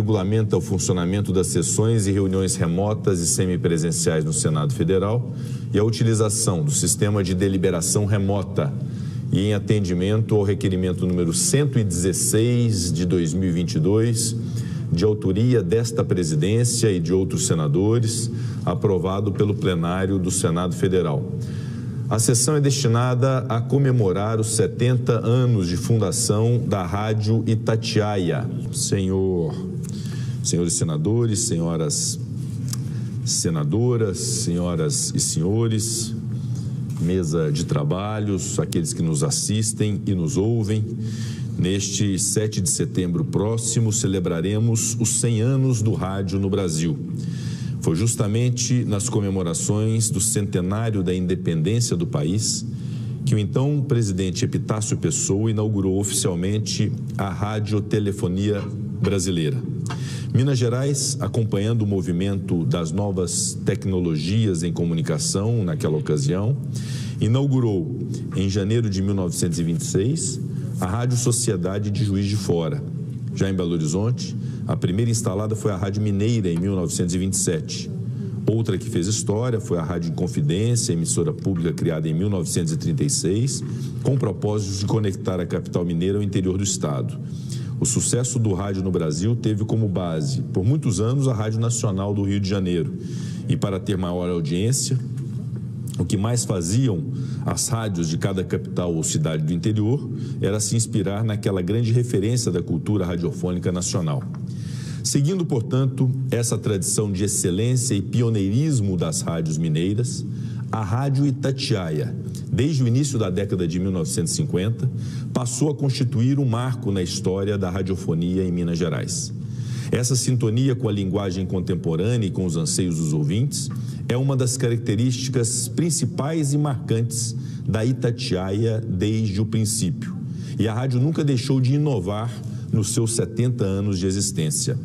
regulamenta o funcionamento das sessões e reuniões remotas e semipresenciais no Senado Federal e a utilização do sistema de deliberação remota e em atendimento ao requerimento número 116 de 2022, de autoria desta presidência e de outros senadores, aprovado pelo plenário do Senado Federal. A sessão é destinada a comemorar os 70 anos de fundação da Rádio Itatiaia. Senhores senadores, senhoras senadoras, senhoras e senhores, mesa de trabalhos, aqueles que nos assistem e nos ouvem, neste 7 de setembro próximo celebraremos os 100 anos do rádio no Brasil. Foi justamente nas comemorações do centenário da independência do país que o então presidente Epitácio Pessoa inaugurou oficialmente a radiotelefonia brasileira. Minas Gerais, acompanhando o movimento das novas tecnologias em comunicação naquela ocasião, inaugurou em janeiro de 1926 a Rádio Sociedade de Juiz de Fora. Já em Belo Horizonte, a primeira instalada foi a Rádio Mineira, em 1927. Outra que fez história foi a Rádio Inconfidência, emissora pública criada em 1936, com o propósito de conectar a capital mineira ao interior do estado. O sucesso do rádio no Brasil teve como base, por muitos anos, a Rádio Nacional do Rio de Janeiro. E para ter maior audiência, o que mais faziam as rádios de cada capital ou cidade do interior era se inspirar naquela grande referência da cultura radiofônica nacional. Seguindo, portanto, essa tradição de excelência e pioneirismo das rádios mineiras, a Rádio Itatiaia, desde o início da década de 1950, passou a constituir um marco na história da radiofonia em Minas Gerais. Essa sintonia com a linguagem contemporânea e com os anseios dos ouvintes é uma das características principais e marcantes da Itatiaia desde o princípio. E a rádio nunca deixou de inovar nos seus 70 anos de existência.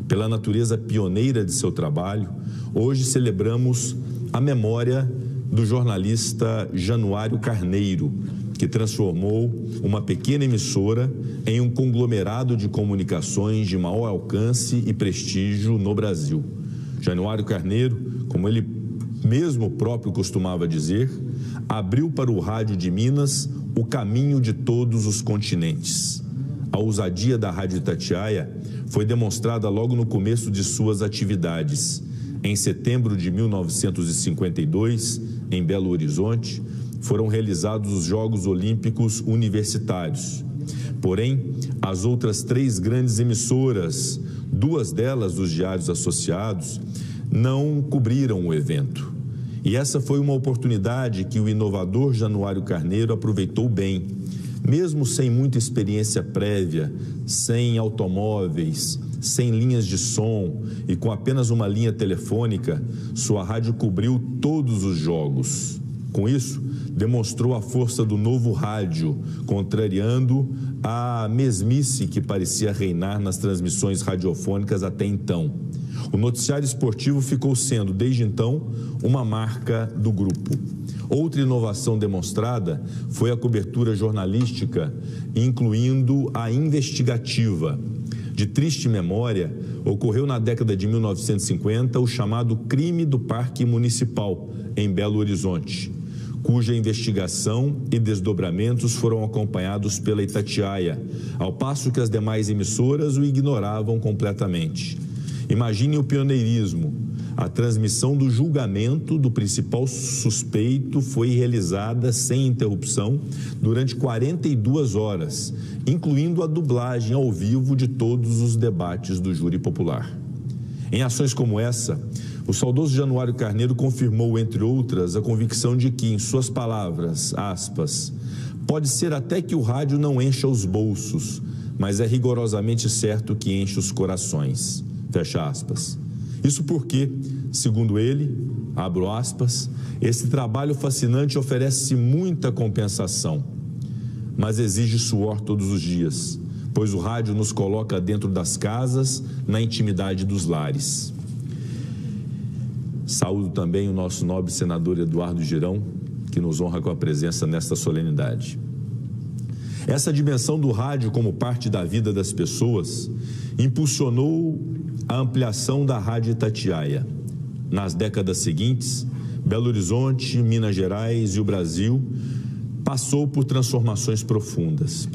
Pela natureza pioneira de seu trabalho, hoje celebramos a memória do jornalista Januário Carneiro, que transformou uma pequena emissora em um conglomerado de comunicações de maior alcance e prestígio no Brasil. Januário Carneiro, como ele mesmo próprio costumava dizer, abriu para o rádio de Minas o caminho de todos os continentes. A ousadia da Rádio Itatiaia foi demonstrada logo no começo de suas atividades. Em setembro de 1952, em Belo Horizonte, foram realizados os Jogos Olímpicos Universitários. Porém, as outras 3 grandes emissoras, 2 delas dos diários associados, não cobriram o evento. E essa foi uma oportunidade que o inovador Januário Carneiro aproveitou bem. Mesmo sem muita experiência prévia, sem automóveis, sem linhas de som e com apenas uma linha telefônica, sua rádio cobriu todos os jogos. Com isso, demonstrou a força do novo rádio, contrariando a mesmice que parecia reinar nas transmissões radiofônicas até então. O noticiário esportivo ficou sendo, desde então, uma marca do grupo. Outra inovação demonstrada foi a cobertura jornalística, incluindo a investigativa. De triste memória, ocorreu na década de 1950 o chamado crime do Parque Municipal, em Belo Horizonte, cuja investigação e desdobramentos foram acompanhados pela Itatiaia, ao passo que as demais emissoras o ignoravam completamente. Imagine o pioneirismo. A transmissão do julgamento do principal suspeito foi realizada sem interrupção durante 42 horas, incluindo a dublagem ao vivo de todos os debates do júri popular. Em ações como essa, o saudoso Januário Carneiro confirmou, entre outras, a convicção de que, em suas palavras, aspas, pode ser até que o rádio não encha os bolsos, mas é rigorosamente certo que enche os corações, fecha aspas. Isso porque, segundo ele, abro aspas, esse trabalho fascinante oferece muita compensação, mas exige suor todos os dias, pois o rádio nos coloca dentro das casas, na intimidade dos lares. Saúdo também o nosso nobre senador Eduardo Girão, que nos honra com a presença nesta solenidade. Essa dimensão do rádio como parte da vida das pessoas impulsionou a ampliação da Rádio Itatiaia. Nas décadas seguintes, Belo Horizonte, Minas Gerais e o Brasil passaram por transformações profundas.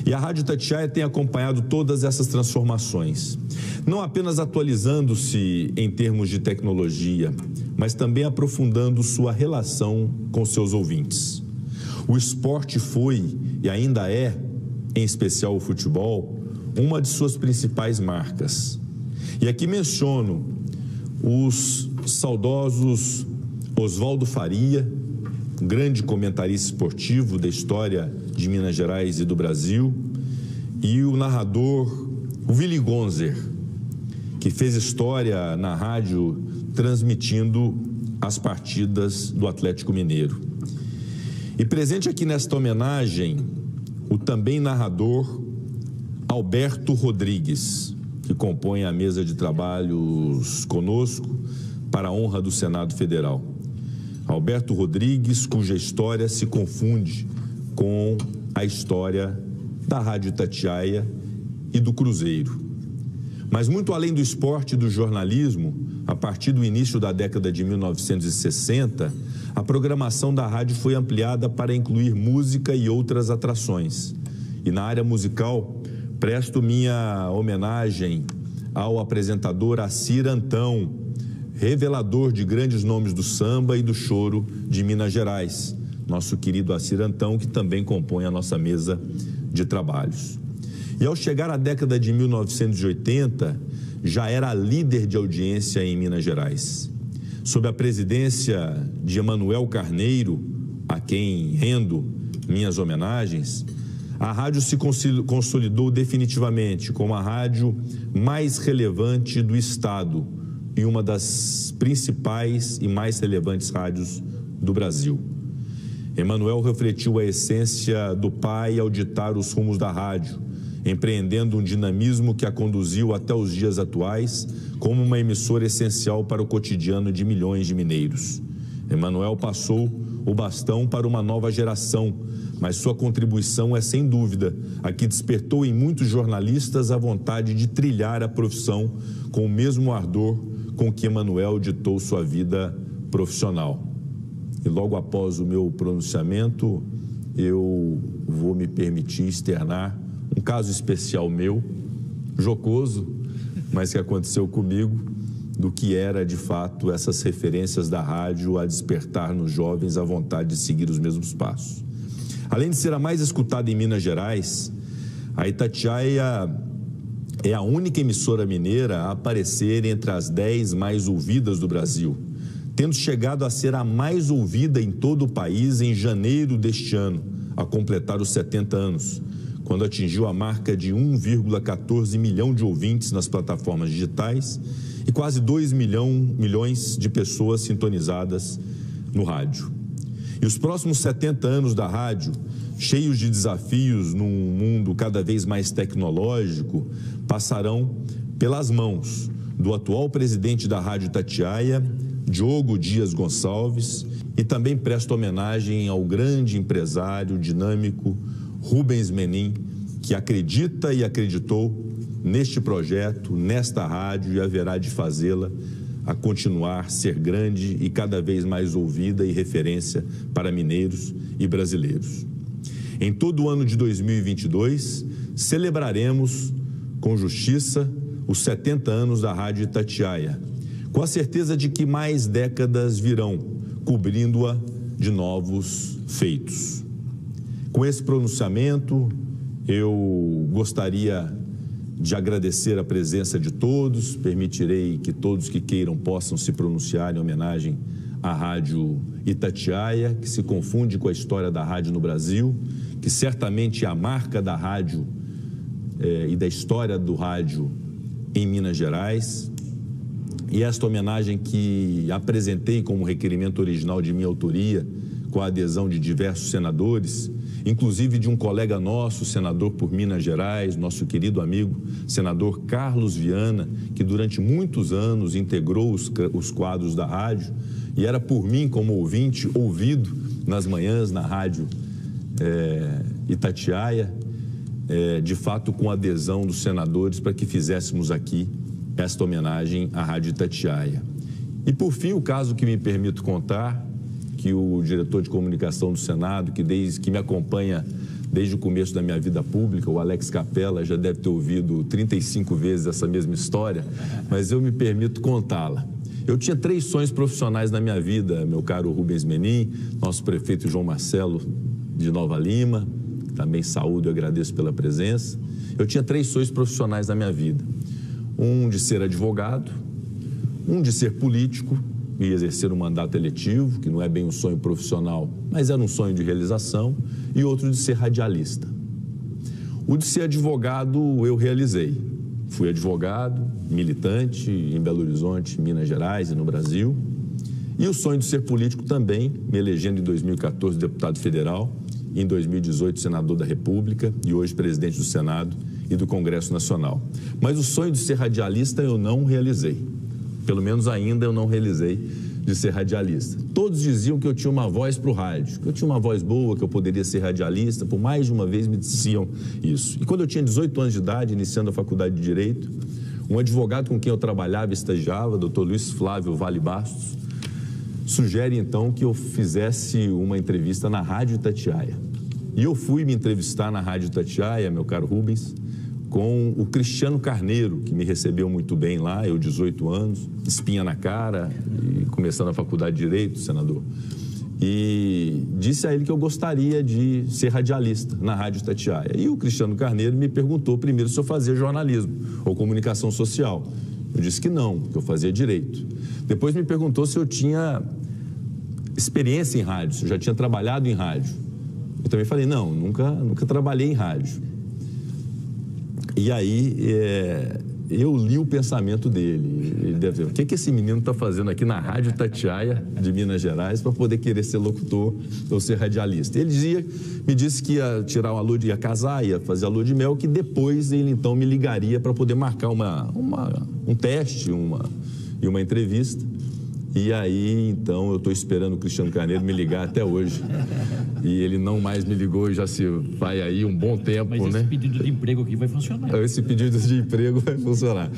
E a Rádio Itatiaia tem acompanhado todas essas transformações, não apenas atualizando-se em termos de tecnologia, mas também aprofundando sua relação com seus ouvintes. O esporte foi e ainda é, em especial o futebol, uma de suas principais marcas. E aqui menciono os saudosos Oswaldo Faria, grande comentarista esportivo da história de Minas Gerais e do Brasil, e o narrador Willy Gonzer, que fez história na rádio transmitindo as partidas do Atlético Mineiro. E presente aqui nesta homenagem, o também narrador Alberto Rodrigues, que compõe a mesa de trabalhos conosco para a honra do Senado Federal. Alberto Rodrigues, cuja história se confunde com a história da Rádio Itatiaia e do Cruzeiro. Mas muito além do esporte e do jornalismo, a partir do início da década de 1960, a programação da rádio foi ampliada para incluir música e outras atrações. E na área musical, presto minha homenagem ao apresentador Assir Antão, revelador de grandes nomes do samba e do choro de Minas Gerais, nosso querido Assir Antão, que também compõe a nossa mesa de trabalhos. E ao chegar à década de 1980, já era líder de audiência em Minas Gerais. Sob a presidência de Emanuel Carneiro, a quem rendo minhas homenagens, a rádio se consolidou definitivamente como a rádio mais relevante do estado e uma das principais e mais relevantes rádios do Brasil. Emanuel refletiu a essência do pai ao ditar os rumos da rádio, empreendendo um dinamismo que a conduziu até os dias atuais como uma emissora essencial para o cotidiano de milhões de mineiros. Emanuel passou o bastão para uma nova geração, mas sua contribuição é, sem dúvida, a que despertou em muitos jornalistas a vontade de trilhar a profissão com o mesmo ardor com que Emanuel ditou sua vida profissional. E logo após o meu pronunciamento, eu vou me permitir externar um caso especial meu, jocoso, mas que aconteceu comigo, do que era, de fato, essas referências da rádio a despertar nos jovens a vontade de seguir os mesmos passos. Além de ser a mais escutada em Minas Gerais, a Itatiaia é a única emissora mineira a aparecer entre as 10 mais ouvidas do Brasil, tendo chegado a ser a mais ouvida em todo o país em janeiro deste ano, a completar os 70 anos, quando atingiu a marca de 1,14 milhão de ouvintes nas plataformas digitais e quase 2 milhões de pessoas sintonizadas no rádio. E os próximos 70 anos da rádio, cheios de desafios num mundo cada vez mais tecnológico, passarão pelas mãos do atual presidente da Rádio Itatiaia, Diogo Dias Gonçalves, e também presto homenagem ao grande empresário dinâmico Rubens Menin, que acredita e acreditou neste projeto, nesta rádio, e haverá de fazê-la a continuar ser grande e cada vez mais ouvida e referência para mineiros e brasileiros. Em todo o ano de 2022, celebraremos com justiça os 70 anos da Rádio Itatiaia, com a certeza de que mais décadas virão, cobrindo-a de novos feitos. Com esse pronunciamento, eu gostaria de agradecer a presença de todos, permitirei que todos que queiram possam se pronunciar em homenagem à Rádio Itatiaia, que se confunde com a história da rádio no Brasil, que certamente é a marca da rádio e da história do rádio em Minas Gerais. E esta homenagem que apresentei como requerimento original de minha autoria, com a adesão de diversos senadores, inclusive de um colega nosso, senador por Minas Gerais, nosso querido amigo, senador Carlos Viana, que durante muitos anos integrou os quadros da rádio e era por mim, como ouvinte, ouvido nas manhãs na rádio Itatiaia. de fato com a adesão dos senadores para que fizéssemos aqui esta homenagem à Rádio Itatiaia. E por fim, o caso que me permito contar, que o diretor de comunicação do Senado, que me acompanha desde o começo da minha vida pública, o Alex Capella, já deve ter ouvido 35 vezes essa mesma história, mas eu me permito contá-la. Eu tinha 3 sonhos profissionais na minha vida, meu caro Rubens Menin, nosso prefeito João Marcelo de Nova Lima, também saúdo e agradeço pela presença. Eu tinha 3 sonhos profissionais na minha vida. Um de ser advogado, um de ser político e exercer um mandato eletivo, que não é bem um sonho profissional, mas era um sonho de realização, e outro de ser radialista. O de ser advogado eu realizei. Fui advogado, militante em Belo Horizonte, Minas Gerais e no Brasil. E o sonho de ser político também, me elegendo em 2014 deputado federal, em 2018 senador da República e hoje presidente do Senado e do Congresso Nacional. Mas o sonho de ser radialista eu não realizei. Pelo menos ainda eu não realizei de ser radialista. Todos diziam que eu tinha uma voz para o rádio, que eu tinha uma voz boa, que eu poderia ser radialista. Por mais de uma vez me diziam isso. E quando eu tinha 18 anos de idade, iniciando a faculdade de Direito, um advogado com quem eu trabalhava e estagiava, Dr. Luiz Flávio Vale Bastos, sugere então que eu fizesse uma entrevista na Rádio Itatiaia. E eu fui me entrevistar na Rádio Itatiaia, meu caro Rubens, com o Cristiano Carneiro, que me recebeu muito bem lá, eu 18 anos, espinha na cara, e começando a faculdade de Direito, senador. E disse a ele que eu gostaria de ser radialista na Rádio Itatiaia. E o Cristiano Carneiro me perguntou primeiro se eu fazia jornalismo ou comunicação social. Eu disse que não, que eu fazia Direito. Depois me perguntou se eu tinha experiência em rádio, se eu já tinha trabalhado em rádio. Eu também falei, não, nunca trabalhei em rádio. E aí, eu li o pensamento dele. Ele deve dizer, o que esse menino está fazendo aqui na Rádio Itatiaia de Minas Gerais para poder querer ser locutor ou ser radialista? Ele me disse que ia tirar uma lua, ia casar, ia fazer a lua de mel, que depois ele então me ligaria para poder marcar um teste e uma entrevista. E aí, então, eu estou esperando o Cristiano Carneiro me ligar até hoje. E ele não mais me ligou, já se vai aí um bom tempo, né? Mas esse pedido de emprego aqui vai funcionar. Esse pedido de emprego vai funcionar.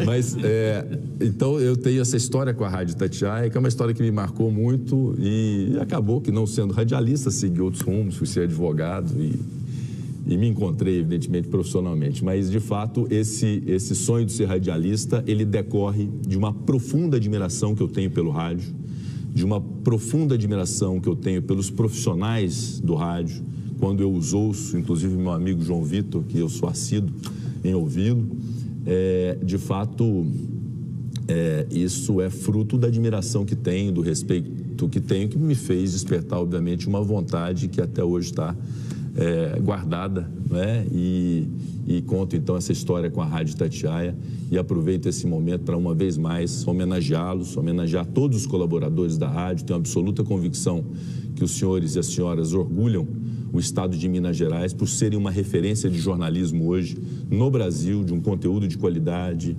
Mas, então, eu tenho essa história com a Rádio Itatiaia, que é uma história que me marcou muito e acabou que, não sendo radialista, segui outros rumos, fui ser advogado e me encontrei, evidentemente, profissionalmente. Mas, de fato, esse sonho de ser radialista, ele decorre de uma profunda admiração que eu tenho pelo rádio, de uma profunda admiração que eu tenho pelos profissionais do rádio, quando eu os ouço, inclusive meu amigo João Vitor, que eu sou assíduo em ouvi-lo. De fato, isso é fruto da admiração que tenho, do respeito que tenho, que me fez despertar, obviamente, uma vontade que até hoje está guardada, né? E conto então essa história com a Rádio Itatiaia e aproveito esse momento para uma vez mais homenageá-los, homenagear todos os colaboradores da rádio. Tenho absoluta convicção que os senhores e as senhoras orgulham o estado de Minas Gerais por serem uma referência de jornalismo hoje no Brasil, de um conteúdo de qualidade,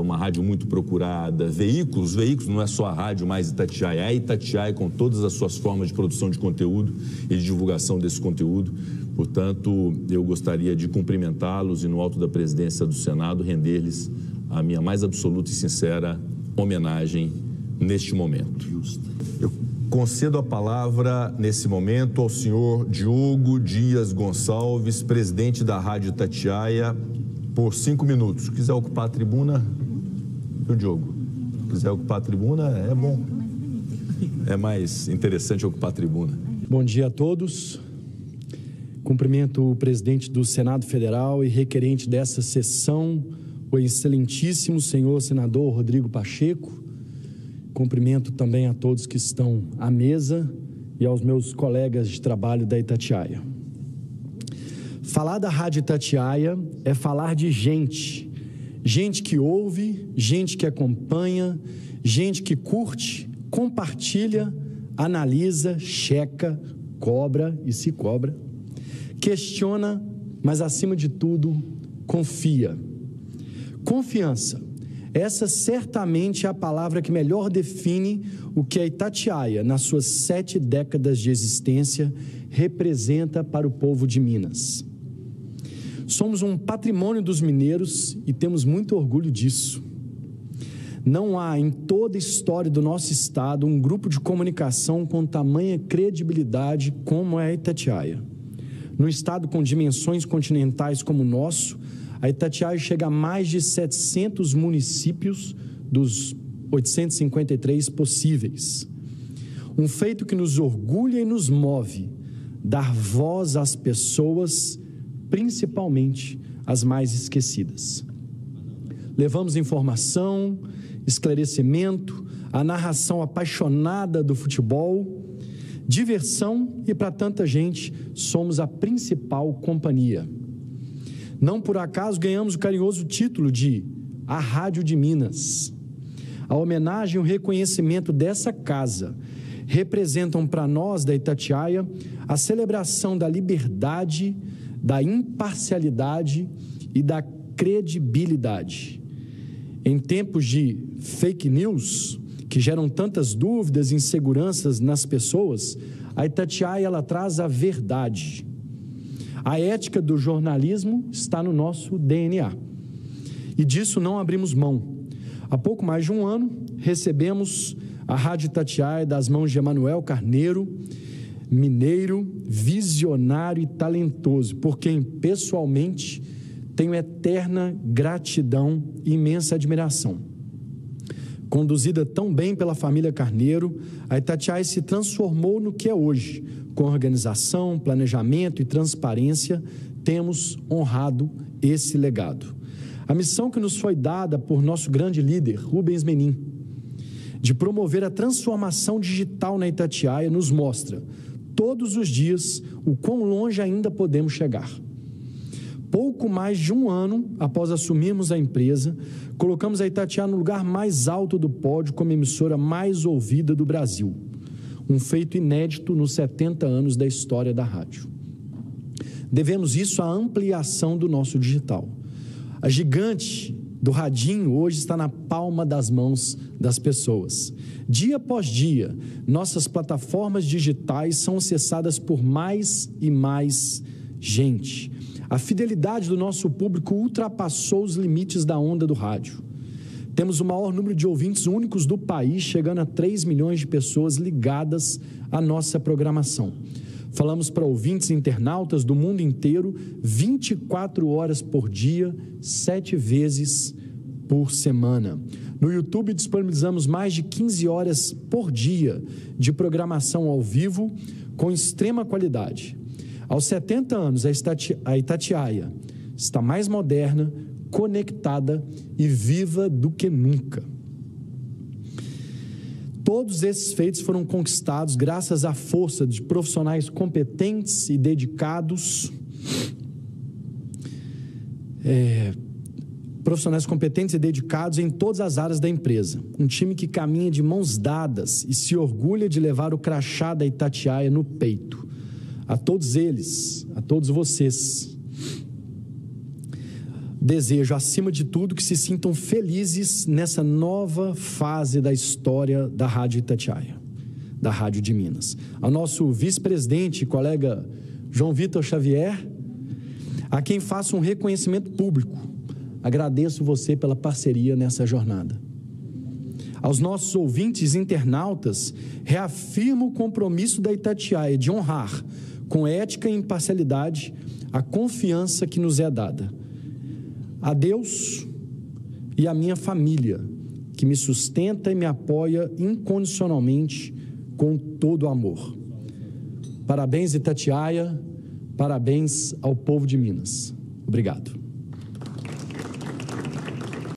uma rádio muito procurada, veículos, não é só a rádio mais Itatiaia, é a Itatiaia com todas as suas formas de produção de conteúdo e de divulgação desse conteúdo. Portanto, eu gostaria de cumprimentá-los e no alto da presidência do Senado render-lhes a minha mais absoluta e sincera homenagem neste momento. Eu concedo a palavra, nesse momento, ao senhor Diogo Dias Gonçalves, presidente da Rádio Itatiaia, por 5 minutos. Se quiser ocupar a tribuna, viu, Diogo? Se quiser ocupar a tribuna, é bom. É mais interessante ocupar a tribuna. Bom dia a todos. Cumprimento o presidente do Senado Federal e requerente dessa sessão, o excelentíssimo senhor senador Rodrigo Pacheco. Cumprimento também a todos que estão à mesa e aos meus colegas de trabalho da Itatiaia. Falar da Rádio Itatiaia é falar de gente. Gente que ouve, gente que acompanha, gente que curte, compartilha, analisa, checa, cobra e se cobra, questiona, mas acima de tudo, confia. Confiança. Essa certamente é a palavra que melhor define o que a Itatiaia, nas suas 7 décadas de existência, representa para o povo de Minas. Somos um patrimônio dos mineiros e temos muito orgulho disso. Não há em toda a história do nosso estado um grupo de comunicação com tamanha credibilidade como é a Itatiaia. Num estado com dimensões continentais como o nosso, a Itatiaia chega a mais de 700 municípios dos 853 possíveis. Um feito que nos orgulha e nos move, dar voz às pessoas, principalmente as mais esquecidas. Levamos informação, esclarecimento, a narração apaixonada do futebol, diversão e, para tanta gente, somos a principal companhia. Não por acaso ganhamos o carinhoso título de A Rádio de Minas. A homenagem e o reconhecimento dessa casa representam para nós da Itatiaia a celebração da liberdade, da imparcialidade e da credibilidade. Em tempos de fake news, que geram tantas dúvidas e inseguranças nas pessoas, a Itatiaia ela traz a verdade. A ética do jornalismo está no nosso DNA. E disso não abrimos mão. Há pouco mais de um ano, recebemos a Rádio Itatiaia das mãos de Emanuel Carneiro, mineiro, visionário e talentoso, por quem, pessoalmente, tenho eterna gratidão e imensa admiração. Conduzida tão bem pela família Carneiro, a Itatiaia se transformou no que é hoje. Com organização, planejamento e transparência, temos honrado esse legado. A missão que nos foi dada por nosso grande líder, Rubens Menin, de promover a transformação digital na Itatiaia, nos mostra, todos os dias, o quão longe ainda podemos chegar. Pouco mais de um ano após assumirmos a empresa, colocamos a Itatiaia no lugar mais alto do pódio como emissora mais ouvida do Brasil. Um feito inédito nos 70 anos da história da rádio. Devemos isso à ampliação do nosso digital. A gigante do radinho hoje está na palma das mãos das pessoas. Dia após dia, nossas plataformas digitais são acessadas por mais e mais gente. A fidelidade do nosso público ultrapassou os limites da onda do rádio. Temos o maior número de ouvintes únicos do país, chegando a 3 milhões de pessoas ligadas à nossa programação. Falamos para ouvintes e internautas do mundo inteiro 24 horas por dia, 7 vezes por semana. No YouTube disponibilizamos mais de 15 horas por dia de programação ao vivo com extrema qualidade. Aos 70 anos, a Itatiaia está mais moderna, conectada e viva do que nunca. Todos esses feitos foram conquistados graças à força de profissionais competentes e dedicados, em todas as áreas da empresa. Um time que caminha de mãos dadas e se orgulha de levar o crachá da Itatiaia no peito. A todos eles, a todos vocês, desejo, acima de tudo, que se sintam felizes nessa nova fase da história da Rádio Itatiaia, da Rádio de Minas. Ao nosso vice-presidente e colega João Vitor Xavier, a quem faço um reconhecimento público, agradeço você pela parceria nessa jornada. Aos nossos ouvintes e internautas, reafirmo o compromisso da Itatiaia de honrar, com ética e imparcialidade, a confiança que nos é dada. A Deus e a minha família, que me sustenta e me apoia incondicionalmente com todo amor. Parabéns, Itatiaia, parabéns ao povo de Minas. Obrigado.